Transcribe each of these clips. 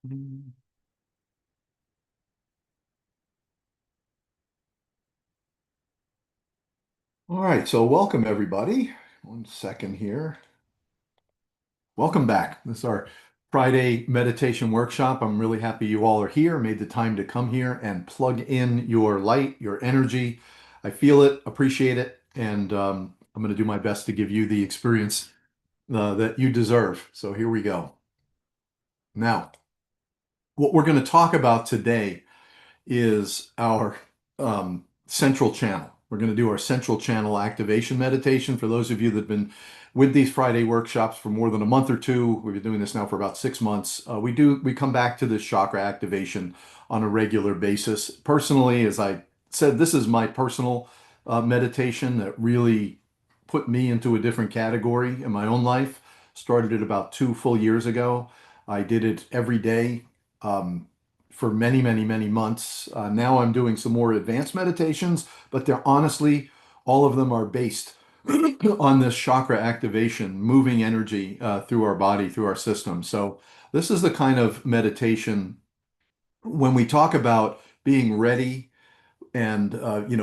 Mm. All right, so welcome everybody. One second here. Welcome back. This is our Friday meditation workshop. I'm really happy you all are here, made the time to come here and plug in your light, your energy. I feel it, appreciate it, and I'm going to do my best to give you the experience that you deserve. So here we go. Now, what we're going to talk about today is our central channel. We're going to do our central channel activation meditation. For those of you that have been with these Friday workshops for more than a month or two, we've been doing this now for about 6 months. We come back to this chakra activation on a regular basis. Personally, as I said, this is my personal meditation that really put me into a different category in my own life. Started it about 2 full years ago. I did it every day. For many, many, many months. Now I'm doing some more advanced meditations, but they're honestly, all of them are based on this chakra activation, moving energy through our body, through our system. So this is the kind of meditation when we talk about being ready and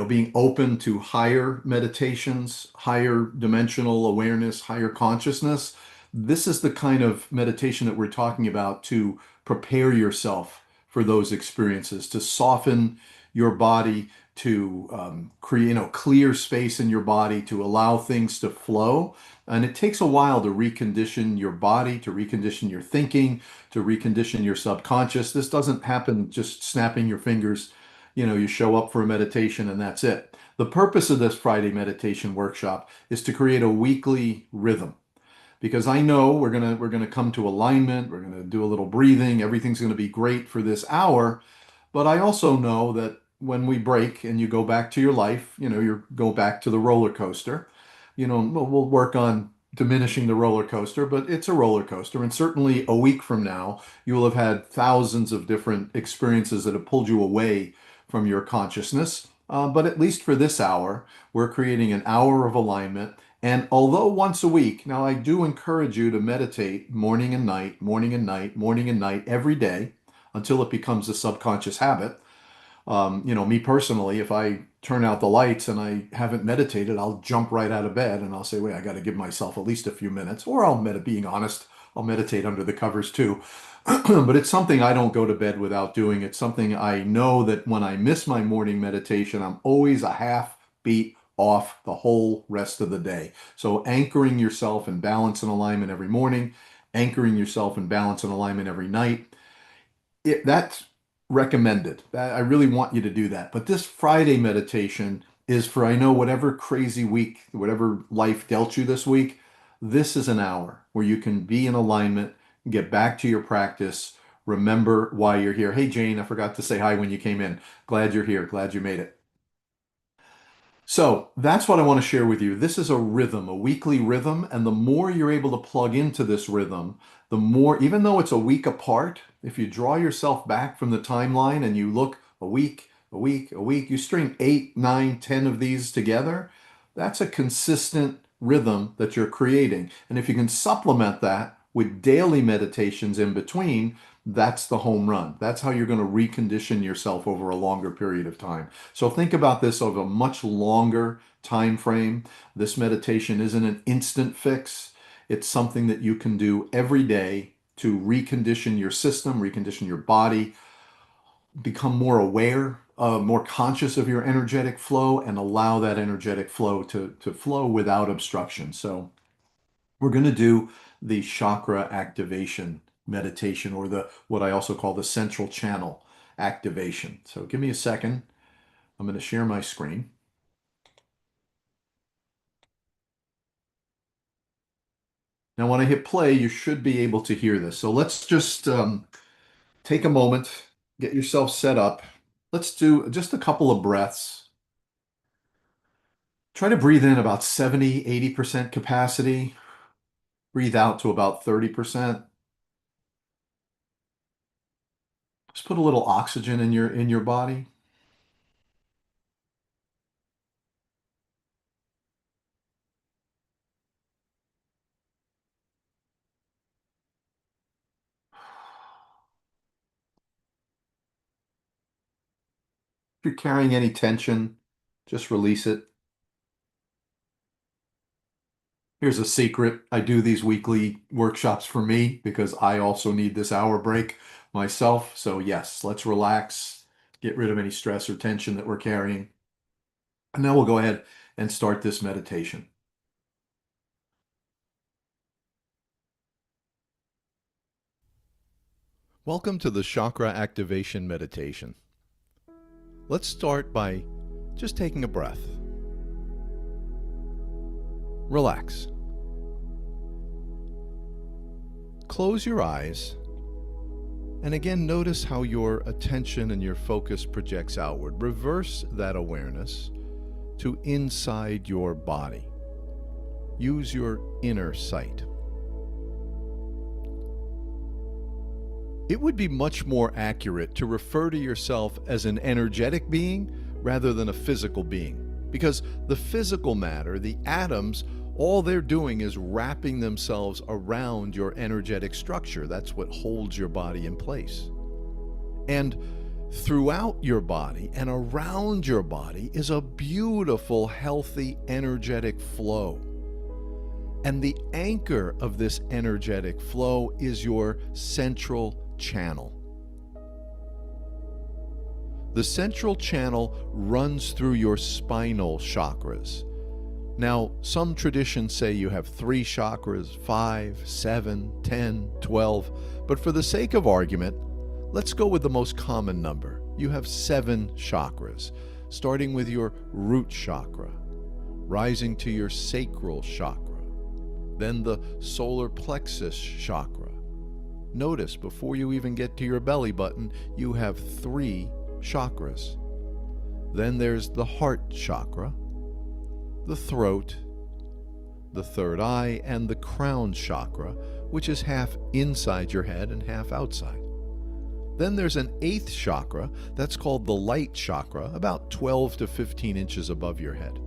being open to higher meditations, higher dimensional awareness, higher consciousness. This is the kind of meditation that we're talking about to prepare yourself for those experiences, to soften your body, to create, clear space in your body, to allow things to flow. And it takes a while to recondition your body, to recondition your thinking, to recondition your subconscious. This doesn't happen just snapping your fingers. You show up for a meditation and that's it. The purpose of this Friday meditation workshop is to create a weekly rhythm because I know we're gonna come to alignment, we're gonna do a little breathing, everything's gonna be great for this hour, but I also know that when we break and you go back to your life, you go back to the roller coaster. We'll work on diminishing the roller coaster, but it's a roller coaster. And certainly a week from now, you will have had thousands of different experiences that have pulled you away from your consciousness. But at least for this hour, we're creating an hour of alignment. And although once a week, now I do encourage you to meditate morning and night, morning and night, morning and night every day until it becomes a subconscious habit. Me personally, if I turn out the lights and I haven't meditated, I'll jump right out of bed and I'll say, wait, I got to give myself at least a few minutes. Or being honest, I'll meditate under the covers too. But it's something I don't go to bed without doing. It's something I know that when I miss my morning meditation, I'm always a half beat off the whole rest of the day. So anchoring yourself in balance and alignment every morning, anchoring yourself in balance and alignment every night that's recommended. I really want you to do that. But this Friday meditation is for, I know, whatever crazy week, whatever life dealt you this week, this is an hour where you can be in alignment, get back to your practice, remember why you're here. Hey, Jane, I forgot to say hi when you came in. Glad you're here. Glad you made it. So that's what I want to share with you. This is a rhythm, a weekly rhythm. And the more you're able to plug into this rhythm, the more, even though it's a week apart, if you draw yourself back from the timeline and you look a week, a week, a week, you string 8, 9, 10 of these together, that's a consistent rhythm that you're creating. And if you can supplement that with daily meditations in between, that's the home run. That's how you're going to recondition yourself over a longer period of time. So think about this over a much longer time frame. This meditation isn't an instant fix. It's something that you can do every day to recondition your system, recondition your body, become more aware, more conscious of your energetic flow, and allow that energetic flow to flow without obstruction. So we're going to do the chakra activation meditation, or the what I also call the central channel activation. So give me a second. I'm going to share my screen. Now, when I hit play, you should be able to hear this. So let's just take a moment, get yourself set up. Let's do just a couple of breaths. Try to breathe in about 70, 80% capacity. Breathe out to about 30%. Just put a little oxygen in your body. If you're carrying any tension, just release it. Here's a secret. I do these weekly workshops for me because I also need this hour break myself. So yes, let's relax, get rid of any stress or tension that we're carrying. And then we'll go ahead and start this meditation. Welcome to the Chakra Activation Meditation. Let's start by just taking a breath. Relax. Close your eyes, and again notice how your attention and your focus projects outward. Reverse that awareness to inside your body. Use your inner sight. It would be much more accurate to refer to yourself as an energetic being rather than a physical being, because the physical matter, the atoms, all they're doing is wrapping themselves around your energetic structure. That's what holds your body in place. And throughout your body and around your body is a beautiful, healthy, energetic flow. And the anchor of this energetic flow is your central channel. The central channel runs through your spinal chakras. Now, some traditions say you have 3 chakras, 5, 7, 10, 12, but for the sake of argument, let's go with the most common number. You have 7 chakras, starting with your root chakra, rising to your sacral chakra, then the solar plexus chakra. Notice, before you even get to your belly button, you have 3 chakras. Then there's the heart chakra, the throat, the third eye, and the crown chakra, which is half inside your head and half outside. Then there's an 8th chakra that's called the light chakra, about 12 to 15 inches above your head.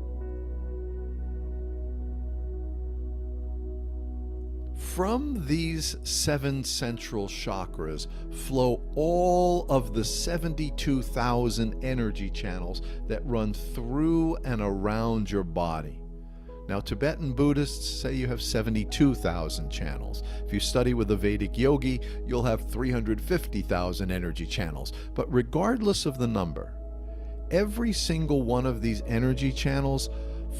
From these 7 central chakras flow all of the 72,000 energy channels that run through and around your body. Now, Tibetan Buddhists say you have 72,000 channels. If you study with a Vedic yogi, you'll have 350,000 energy channels. But regardless of the number, every single one of these energy channels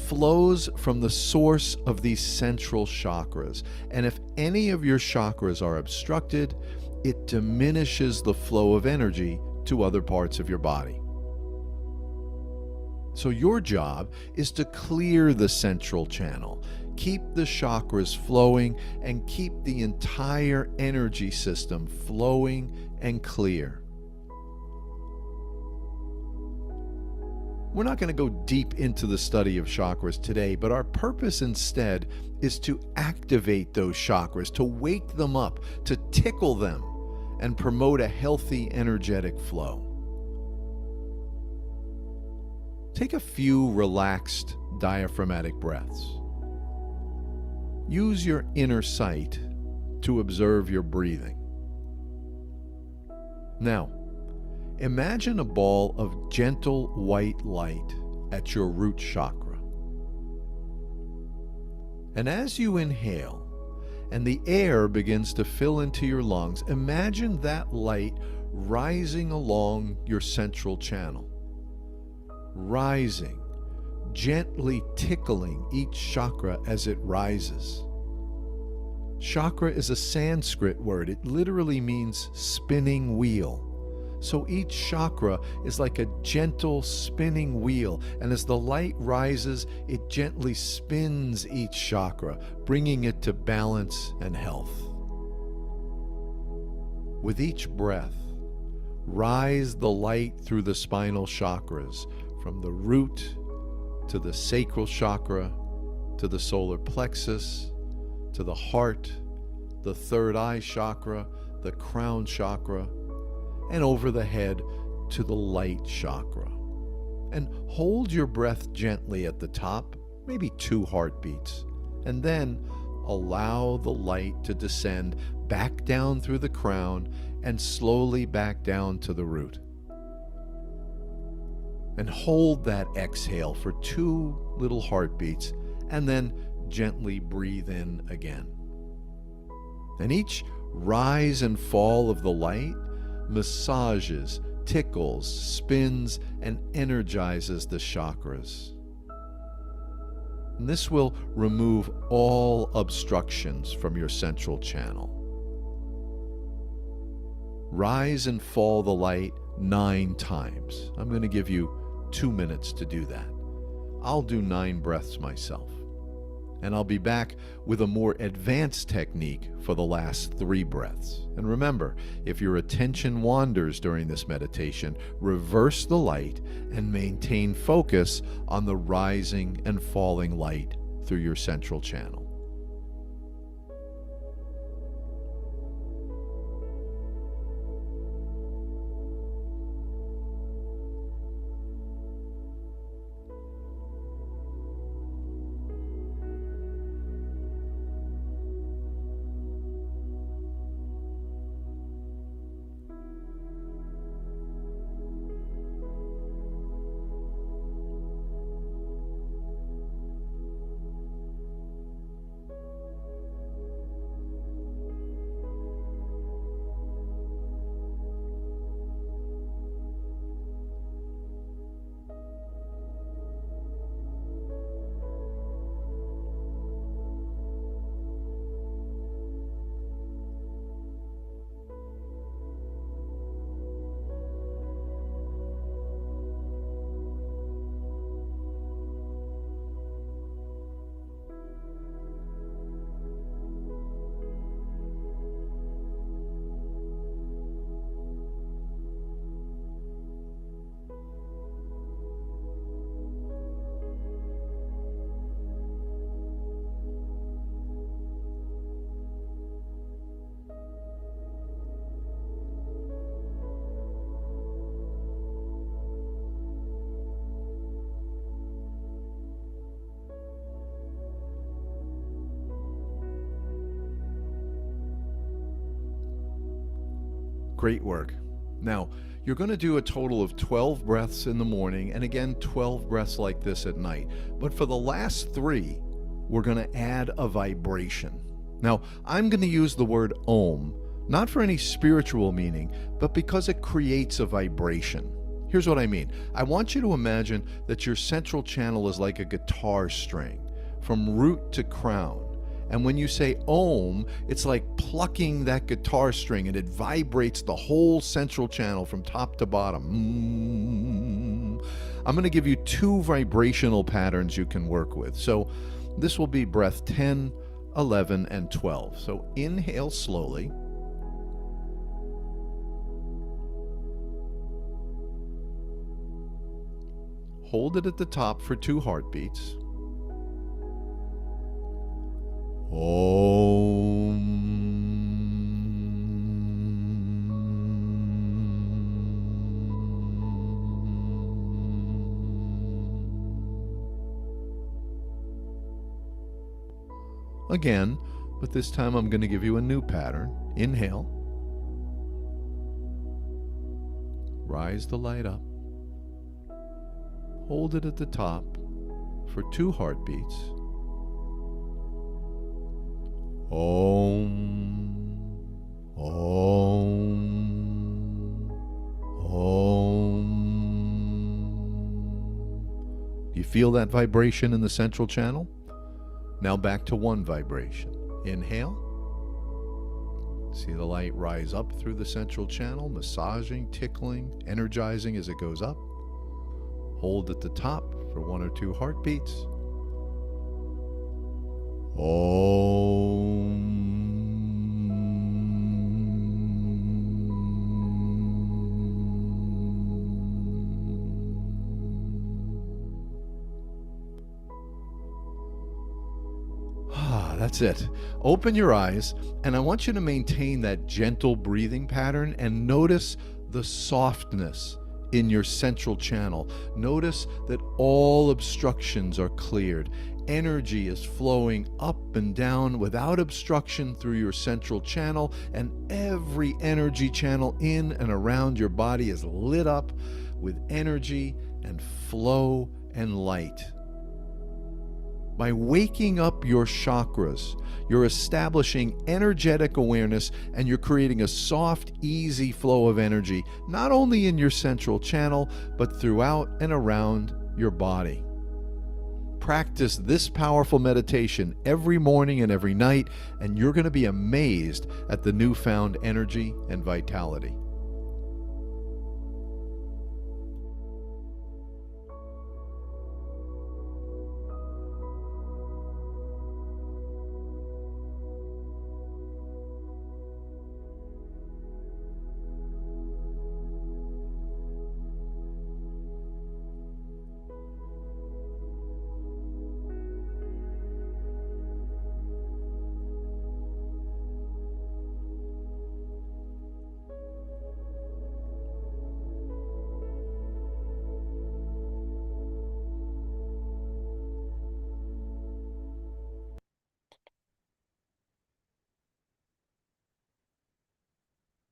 flows from the source of these central chakras. And if any of your chakras are obstructed, it diminishes the flow of energy to other parts of your body. So your job is to clear the central channel, keep the chakras flowing, and keep the entire energy system flowing and clear. We're not going to go deep into the study of chakras today, but our purpose instead is to activate those chakras, to wake them up, to tickle them, and promote a healthy, energetic flow. Take a few relaxed, diaphragmatic breaths. Use your inner sight to observe your breathing. Now, imagine a ball of gentle white light at your root chakra. And as you inhale and the air begins to fill into your lungs, imagine that light rising along your central channel, rising, gently tickling each chakra as it rises. Chakra is a Sanskrit word. It literally means spinning wheel. So each chakra is like a gentle spinning wheel, and as the light rises, it gently spins each chakra, bringing it to balance and health. With each breath, rise the light through the spinal chakras, from the root to the sacral chakra, to the solar plexus, to the heart, the third eye chakra, the crown chakra, and over the head to the light chakra. And hold your breath gently at the top, maybe 2 heartbeats, and then allow the light to descend back down through the crown and slowly back down to the root. And hold that exhale for 2 little heartbeats, and then gently breathe in again. And each rise and fall of the light massages, tickles, spins, and energizes the chakras. And this will remove all obstructions from your central channel. Rise and fall the light 9 times. I'm going to give you 2 minutes to do that. I'll do 9 breaths myself. And I'll be back with a more advanced technique for the last 3 breaths. And remember, if your attention wanders during this meditation, reverse the light and maintain focus on the rising and falling light through your central channel. Great work. Now, you're going to do a total of 12 breaths in the morning, and again, 12 breaths like this at night. But for the last 3, we're going to add a vibration. Now, I'm going to use the word Om, not for any spiritual meaning, but because it creates a vibration. Here's what I mean. I want you to imagine that your central channel is like a guitar string, from root to crown. And when you say Om, it's like plucking that guitar string, and it vibrates the whole central channel from top to bottom. I'm going to give you 2 vibrational patterns you can work with. So this will be breath 10, 11, and 12. So inhale slowly. Hold it at the top for 2 heartbeats. Om. Again, but this time I'm going to give you a new pattern. Inhale. Rise the light up. Hold it at the top for 2 heartbeats. Om, Om, Om. Do you feel that vibration in the central channel? Now back to 1 vibration. Inhale. See the light rise up through the central channel, massaging, tickling, energizing as it goes up. Hold at the top for 1 or 2 heartbeats. Om. That's it. Open your eyes, and I want you to maintain that gentle breathing pattern and notice the softness in your central channel. Notice that all obstructions are cleared. Energy is flowing up and down without obstruction through your central channel, and every energy channel in and around your body is lit up with energy and flow and light. By waking up your chakras, you're establishing energetic awareness and you're creating a soft, easy flow of energy, not only in your central channel, but throughout and around your body. Practice this powerful meditation every morning and every night, and you're going to be amazed at the newfound energy and vitality.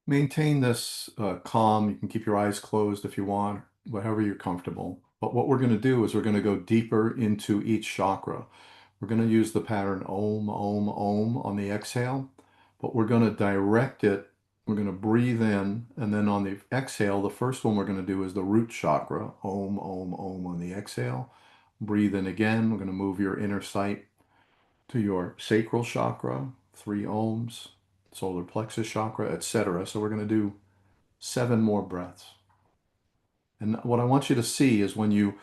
Maintain this calm. You can keep your eyes closed if you want, whatever you're comfortable. But what we're going to do is we're going to go deeper into each chakra. We're going to use the pattern Om, Om, Om on the exhale, but we're going to direct it. We're going to breathe in, and then on the exhale, the first one we're going to do is the root chakra. Om, Om, Om on the exhale. Breathe in again. We're going to move your inner sight to your sacral chakra, 3 ohms, solar plexus chakra, etc. So we're going to do 7 more breaths. And what I want you to see is when you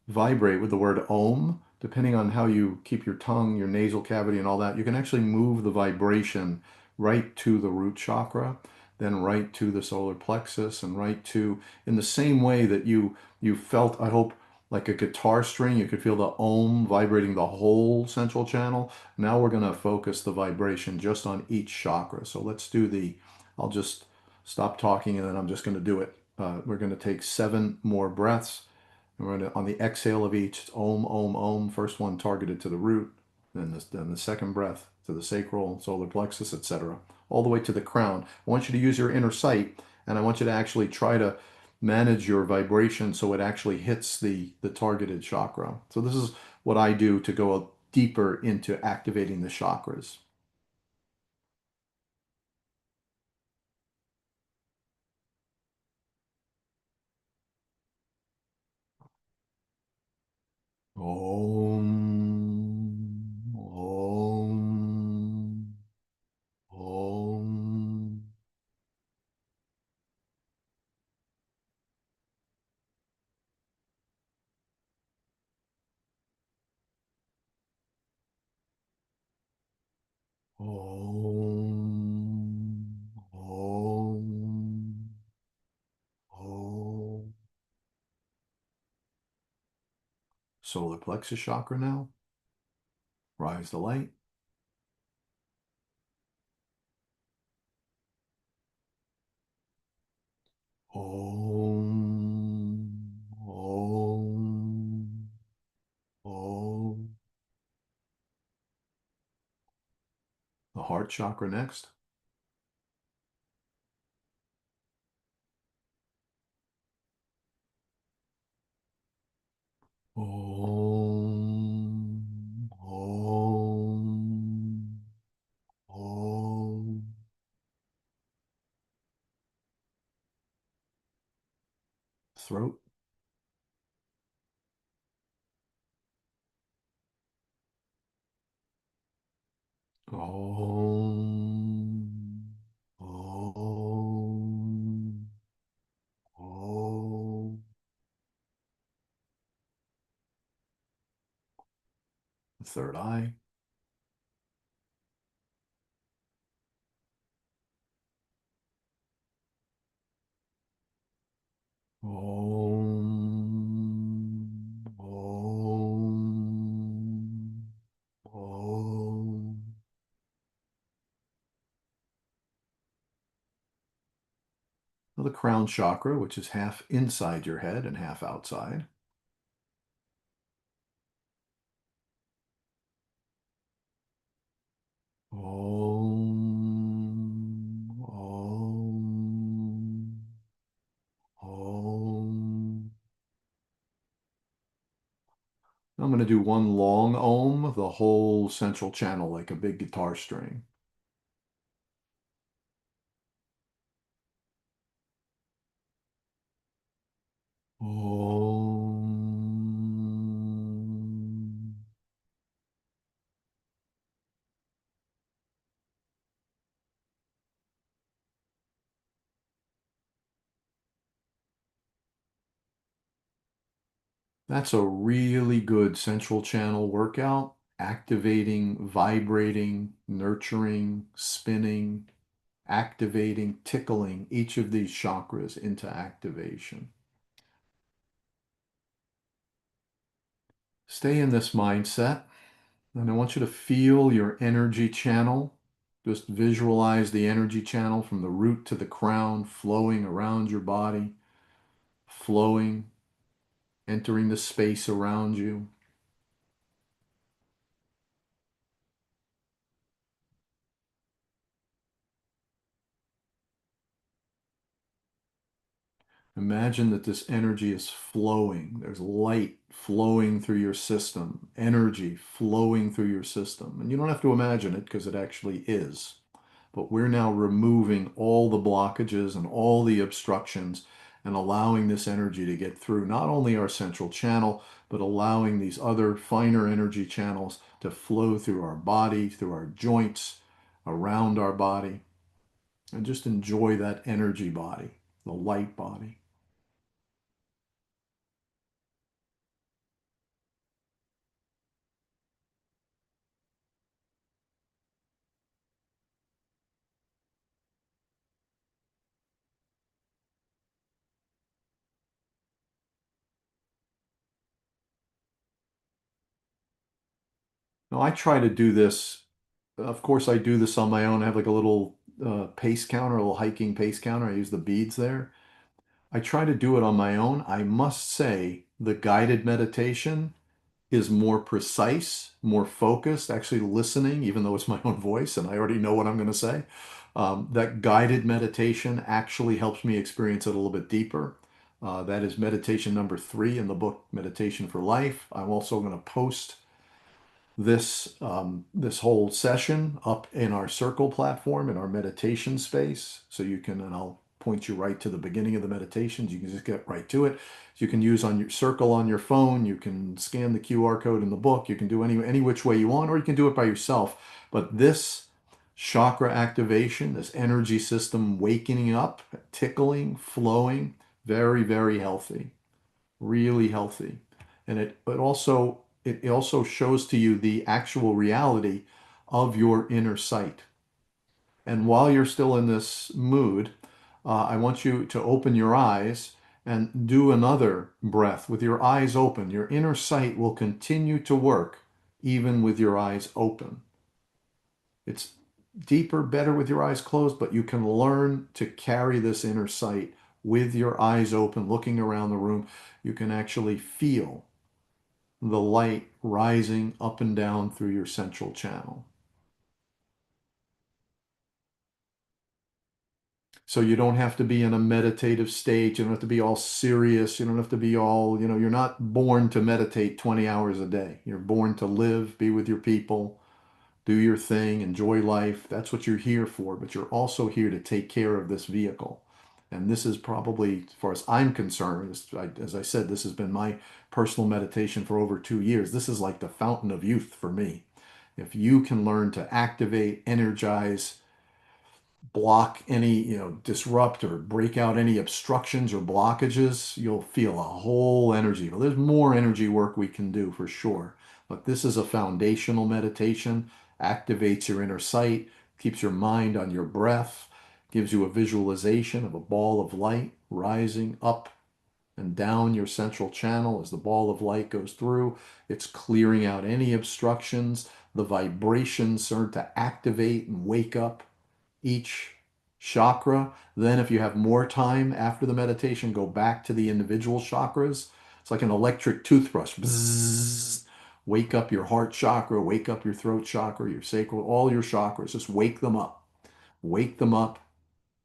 vibrate with the word Om, depending on how you keep your tongue, your nasal cavity, and all that, you can actually move the vibration right to the root chakra, then right to the solar plexus, and right to, in the same way that you felt, I hope, like a guitar string, you could feel the Om vibrating the whole central channel. Now we're going to focus the vibration just on each chakra. So let's do I'll just stop talking and then I'm just going to do it. We're going to take 7 more breaths. And we're going to, on the exhale of each, it's Om, Om, Om. First one targeted to the root, then the second breath to the sacral, solar plexus, etc., all the way to the crown. I want you to use your inner sight, and I want you to actually try to manage your vibration so it actually hits the targeted chakra. So this is what I do to go deeper into activating the chakras. Om, Om, Om. Om, Om, Om. Solar plexus chakra now. Rise the light. Om, Om, Om. The heart chakra next. Om, Om, Om. Throat. Om, Om, Om. The third eye. Om, Om, Om. Now the crown chakra, which is half inside your head and half outside. Om, Om, Om. going to do one long ohm, the whole central channel, like a big guitar string. Om. That's a really good central channel workout, activating, vibrating, nurturing, spinning, activating, tickling each of these chakras into activation. Stay in this mindset, and I want you to feel your energy channel. Just visualize the energy channel from the root to the crown, flowing around your body, flowing, entering the space around you. Imagine that this energy is flowing. There's light flowing through your system, energy flowing through your system. And you don't have to imagine it because it actually is. But we're now removing all the blockages and all the obstructions and allowing this energy to get through not only our central channel, but allowing these other finer energy channels to flow through our body, through our joints, around our body, and just enjoy that energy body, the light body. Now, I try to do this. Of course, I do this on my own. I have like a little pace counter, a little hiking pace counter. I use the beads there. I try to do it on my own. I must say, the guided meditation is more precise, more focused, actually listening, even though it's my own voice and I already know what I'm going to say. That guided meditation actually helps me experience it a little bit deeper. That is meditation number 3 in the book Meditation for Life. I'm also going to post this whole session up in our circle platform in our meditation space, so you can, and I'll point you right to the beginning of the meditations. You can just get right to it. You can use on your circle on your phone. You can scan the QR code in the book. You can do any which way you want, or you can do it by yourself. But this chakra activation, this energy system waking up, tickling, flowing, very, very healthy, really healthy. And it also shows to you the actual reality of your inner sight. And while you're still in this mood, I want you to open your eyes and do another breath with your eyes open. Your inner sight will continue to work even with your eyes open. It's deeper, better with your eyes closed, but you can learn to carry this inner sight with your eyes open, looking around the room. You can actually feel the light rising up and down through your central channel. So you don't have to be in a meditative state. You don't have to be all serious. You don't have to be all, you're not born to meditate 20 hours a day. You're born to live, be with your people, do your thing, enjoy life. That's what you're here for. But you're also here to take care of this vehicle. And this is probably, as far as I'm concerned, as I said, this has been my personal meditation for over 2 years. This is like the fountain of youth for me. If you can learn to activate, energize, block any, disrupt or break out any obstructions or blockages, you'll feel a whole energy. Well, there's more energy work we can do for sure. But this is a foundational meditation, activates your inner sight, keeps your mind on your breath, gives you a visualization of a ball of light rising up and down your central channel as the ball of light goes through. It's clearing out any obstructions. The vibrations start to activate and wake up each chakra. Then, if you have more time after the meditation, go back to the individual chakras. It's like an electric toothbrush. Bzzz. Wake up your heart chakra, wake up your throat chakra, your sacral, all your chakras. Just wake them up. Wake them up,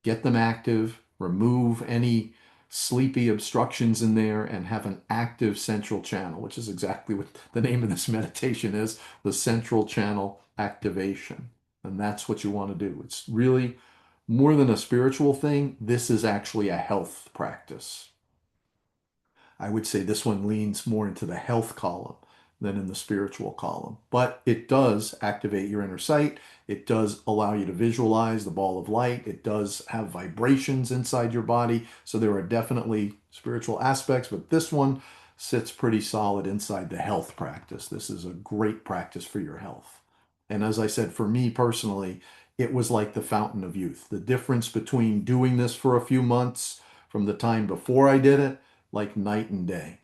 get them active, remove any sleepy obstructions in there and have an active central channel, which is exactly what the name of this meditation is, the central channel activation. And that's what you want to do. It's really more than a spiritual thing. This is actually a health practice. I would say this one leans more into the health column than in the spiritual column. But it does activate your inner sight. It does allow you to visualize the ball of light. It does have vibrations inside your body. So there are definitely spiritual aspects, but this one sits pretty solid inside the health practice. This is a great practice for your health. And as I said, for me personally, it was like the fountain of youth. The difference between doing this for a few months from the time before I did it, like night and day.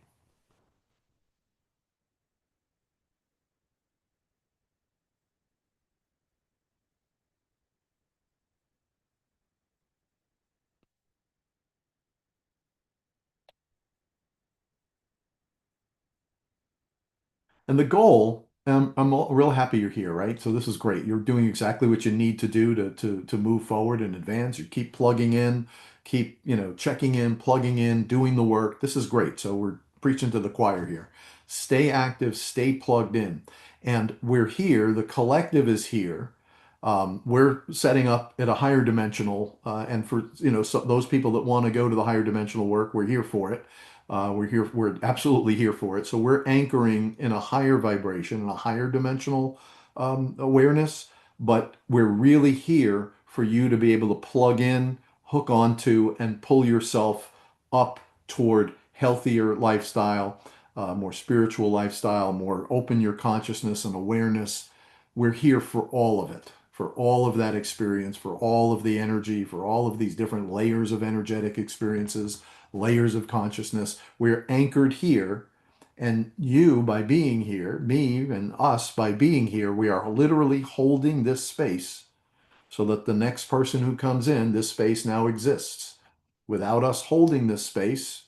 And the goal, real happy you're here, right? So this is great. You're doing exactly what you need to do to move forward and advance. You keep plugging in, keep, checking in, plugging in, doing the work. This is great. So we're preaching to the choir here. Stay active, stay plugged in. And we're here, the collective is here. We're setting up at a higher dimensional, and for so those people that want to go to the higher dimensional work, we're here for it. We're here, we're absolutely here for it. So we're anchoring in a higher vibration, in a higher dimensional awareness, but we're really here for you to be able to plug in, hook onto, and pull yourself up toward healthier lifestyle, more spiritual lifestyle, more open your consciousness and awareness. We're here for all of it, for all of that experience, for all of the energy, for all of these different layers of energetic experiences, layers of consciousness. We're anchored here. And you, by being here, me and us, by being here, we are literally holding this space so that the next person who comes in, this space now exists. Without us holding this space,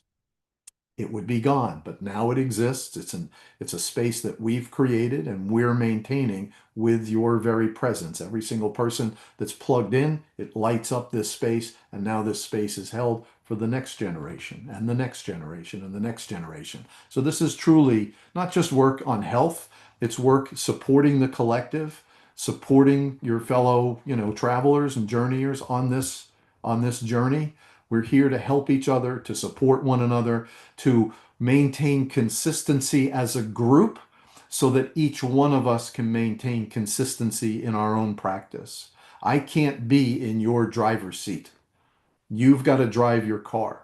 it would be gone. But now it exists. It's a space that we've created and we're maintaining with your very presence. Every single person that's plugged in, it lights up this space, and now this space is held for the next generation and the next generation and the next generation. So this is truly not just work on health, it's work supporting the collective, supporting your fellow, travelers and journeyers on this journey. We're here to help each other, to support one another, to maintain consistency as a group so that each one of us can maintain consistency in our own practice. I can't be in your driver's seat. You've got to drive your car.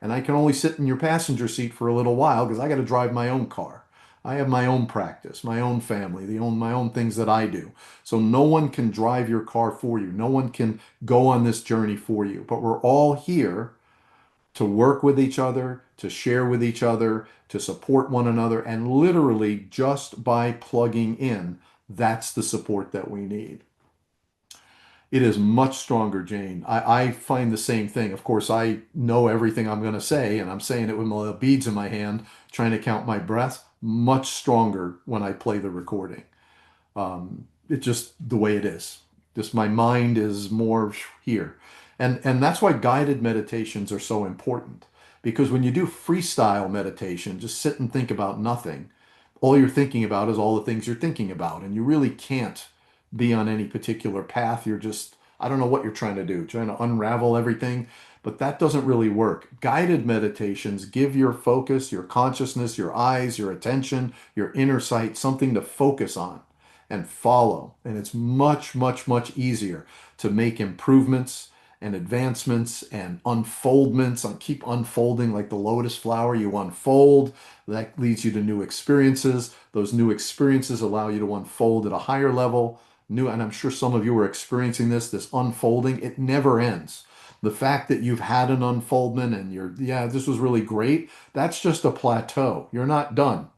And I can only sit in your passenger seat for a little while because I got to drive my own car. I have my own practice, my own family, my own things that I do. So no one can drive your car for you. No one can go on this journey for you. But we're all here to work with each other, to share with each other, to support one another. And literally just by plugging in, that's the support that we need. It is much stronger, Jane. I find the same thing. Of course, I know everything I'm going to say, and I'm saying it with my little beads in my hand, trying to count my breath. Much stronger when I play the recording. It's just the way it is. Just my mind is more here. And that's why guided meditations are so important. Because when you do freestyle meditation, just sit and think about nothing, all you're thinking about is all the things you're thinking about. And you really can't be on any particular path. You're just, I don't know what you're trying to do, trying to unravel everything, but that doesn't really work. Guided meditations give your focus, your consciousness, your eyes, your attention, your inner sight something to focus on and follow. And it's much, much, much easier to make improvements and advancements and unfoldments. I keep unfolding like the lotus flower. You unfold, that leads you to new experiences. Those new experiences allow you to unfold at a higher level. New, and I'm sure some of you are experiencing this unfolding. It never ends. The fact that you've had an unfoldment and yeah, this was really great, that's just a plateau. You're not done.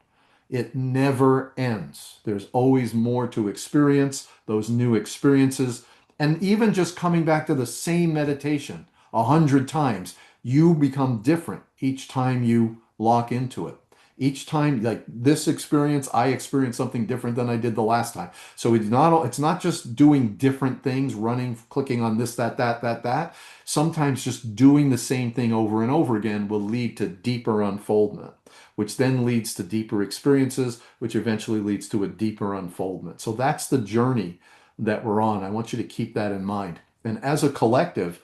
It never ends. There's always more to experience, those new experiences. And even just coming back to the same meditation 100 times, you become different each time you lock into it. Each time, like this experience, I experienced something different than I did the last time. So it's not just doing different things, running, clicking on this, that. Sometimes just doing the same thing over and over again will lead to deeper unfoldment, which then leads to deeper experiences, which eventually leads to a deeper unfoldment. So that's the journey that we're on. I want you to keep that in mind. And as a collective,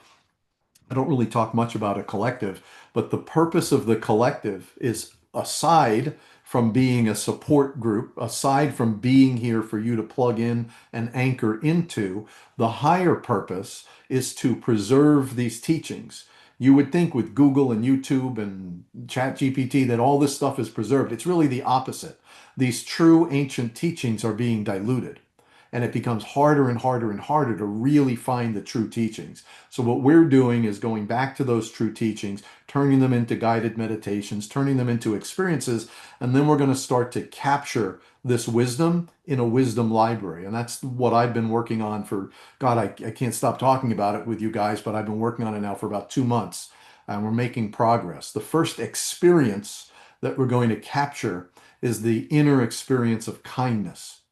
I don't really talk much about a collective, but the purpose of the collective is, aside from being a support group, aside from being here for you to plug in and anchor into, the higher purpose is to preserve these teachings. You would think with Google and YouTube and ChatGPT that all this stuff is preserved. It's really the opposite. These true ancient teachings are being diluted, and it becomes harder and harder and harder to really find the true teachings. So, what we're doing is going back to those true teachings, turning them into guided meditations, turning them into experiences, and then we're going to start to capture this wisdom in a wisdom library. And that's what I've been working on for, God, I can't stop talking about it with you guys, but I've been working on it now for about 2 months, and we're making progress. The first experience that we're going to capture is the inner experience of kindness,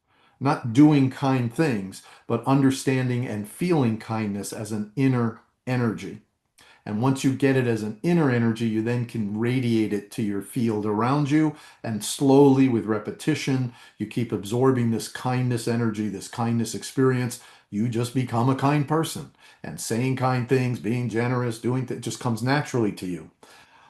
not doing kind things, but understanding and feeling kindness as an inner energy. And once you get it as an inner energy, you then can radiate it to your field around you. And slowly, with repetition, you keep absorbing this kindness energy, this kindness experience. You just become a kind person. And saying kind things, being generous, doing things just comes naturally to you.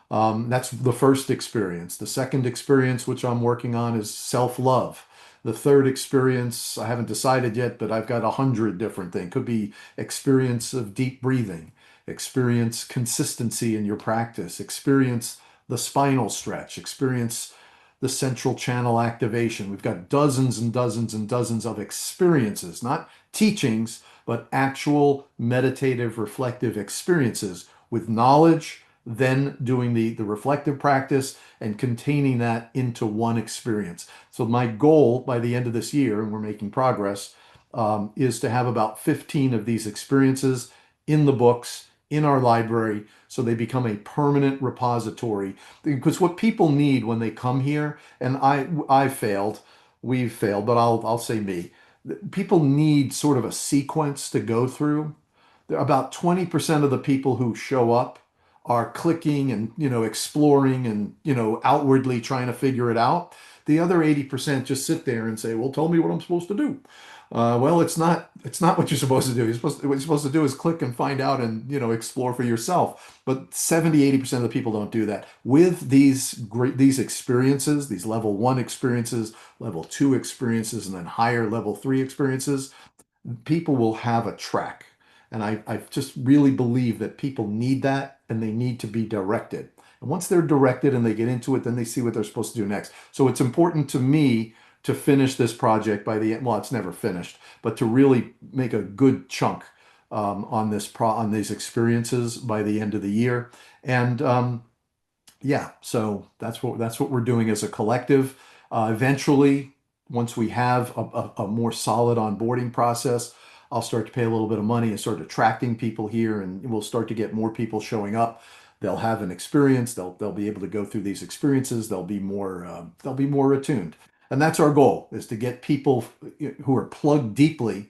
That's the first experience. The second experience, which I'm working on, is self-love. The third experience, I haven't decided yet, but I've got 100 different things. Could be experience of deep breathing, experience consistency in your practice, experience the spinal stretch, experience the central channel activation. We've got dozens and dozens and dozens of experiences, not teachings, but actual meditative, reflective experiences with knowledge, then doing the reflective practice and containing that into one experience. So my goal by the end of this year, and we're making progress, is to have about 15 of these experiences in the books, in our library, so they become a permanent repository. Because what people need when they come here, and I failed, we've failed, but I'll say me. People need sort of a sequence to go through. About 20% of the people who show up are clicking and, exploring and, outwardly trying to figure it out. The other 80% just sit there and say, well, tell me what I'm supposed to do. Well, it's not what you're supposed to do. What you're supposed to do is click and find out and, explore for yourself. But 70, 80% of the people don't do that. With these experiences, these level one experiences, level two experiences, and then higher level three experiences, people will have a track. And I just really believe that people need that, and they need to be directed. And once they're directed and they get into it, then they see what they're supposed to do next. So it's important to me to finish this project by the end. Well, it's never finished, but to really make a good chunk on these experiences by the end of the year. And yeah, so that's what we're doing as a collective. Eventually, once we have a more solid onboarding process, I'll start to pay a little bit of money and start attracting people here, and we'll start to get more people showing up. They'll have an experience. They'll be able to go through these experiences. They'll be more attuned, and that's our goal: is to get people who are plugged deeply,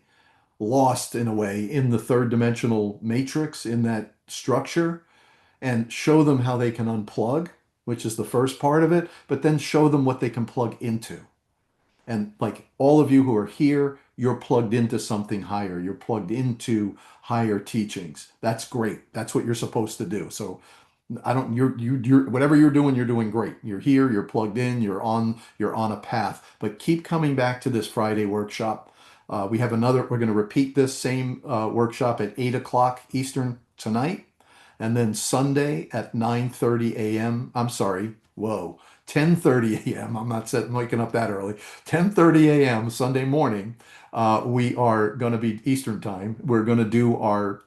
lost in a way in the third dimensional matrix, in that structure, and show them how they can unplug, which is the first part of it, but then show them what they can plug into. And like all of you who are here, you're plugged into something higher. You're plugged into higher teachings. That's great. That's what you're supposed to do. So I don't, you're, whatever you're doing great. You're here, you're plugged in, you're on a path. But keep coming back to this Friday workshop. We're going to repeat this same workshop at 8 o'clock Eastern tonight. And then Sunday at 9:30 a.m. I'm sorry, whoa, 10:30 a.m. I'm not waking up that early. 10:30 a.m. Sunday morning, we are going to be Eastern time. We're going to do our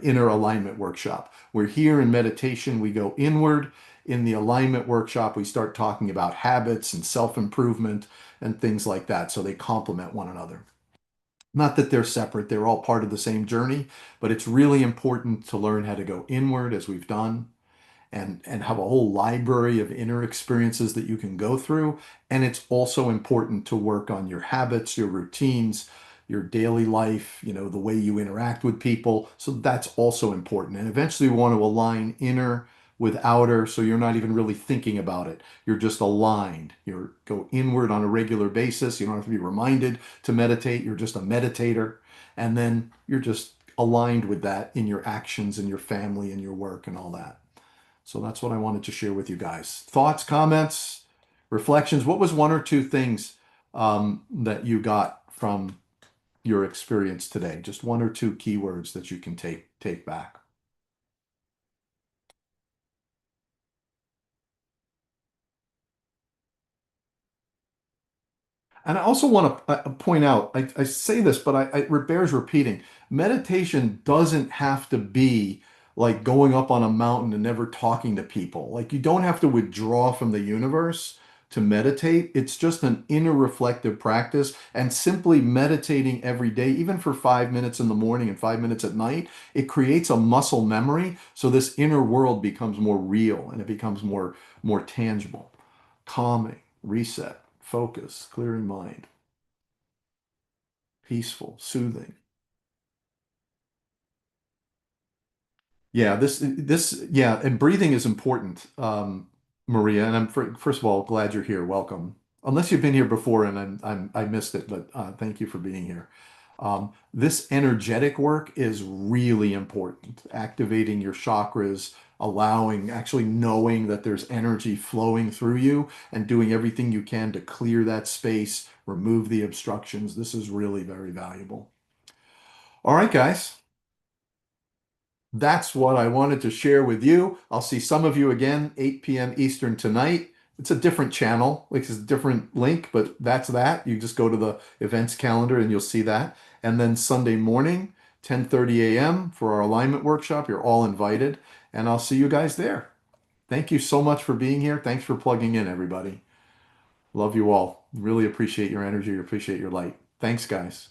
inner alignment workshop. We're here in meditation. We go inward. In the alignment workshop, we start talking about habits and self-improvement and things like that. So they complement one another. Not that they're separate, they're all part of the same journey, but it's really important to learn how to go inward as we've done, and have a whole library of inner experiences that you can go through. And it's also important to work on your habits, your routines, your daily life, the way you interact with people. So that's also important. And eventually we want to align inner with outer, so you're not even really thinking about it. You're just aligned. You go inward on a regular basis. You don't have to be reminded to meditate. You're just a meditator. And then you're just aligned with that in your actions and your family and your work and all that. So that's what I wanted to share with you guys. Thoughts, comments, reflections. What was one or two things that you got from your experience today? Just one or two keywords that you can take back. And I also want to point out, I say this, but it bears repeating. Meditation doesn't have to be like going up on a mountain and never talking to people. Like you don't have to withdraw from the universe to meditate. It's just an inner reflective practice. And simply meditating every day, even for 5 minutes in the morning and 5 minutes at night, it creates a muscle memory. So this inner world becomes more real and it becomes more tangible, calming, reset, focus, clearing mind, peaceful, soothing. Yeah, yeah, and breathing is important, Maria. And first of all glad you're here. Welcome. Unless you've been here before and I missed it, but thank you for being here. This energetic work is really important. Activating your chakras, actually knowing that there's energy flowing through you, and doing everything you can to clear that space, remove the obstructions. This is really very valuable. All right, guys. That's what I wanted to share with you. I'll see some of you again, 8 p.m. Eastern tonight. It's a different channel, like it's a different link, but that's that. You just go to the events calendar and you'll see that. And then Sunday morning, 10:30 a.m. for our alignment workshop. You're all invited, and I'll see you guys there. Thank you so much for being here. Thanks for plugging in, everybody. Love you all. Really appreciate your energy, appreciate your light. Thanks, guys.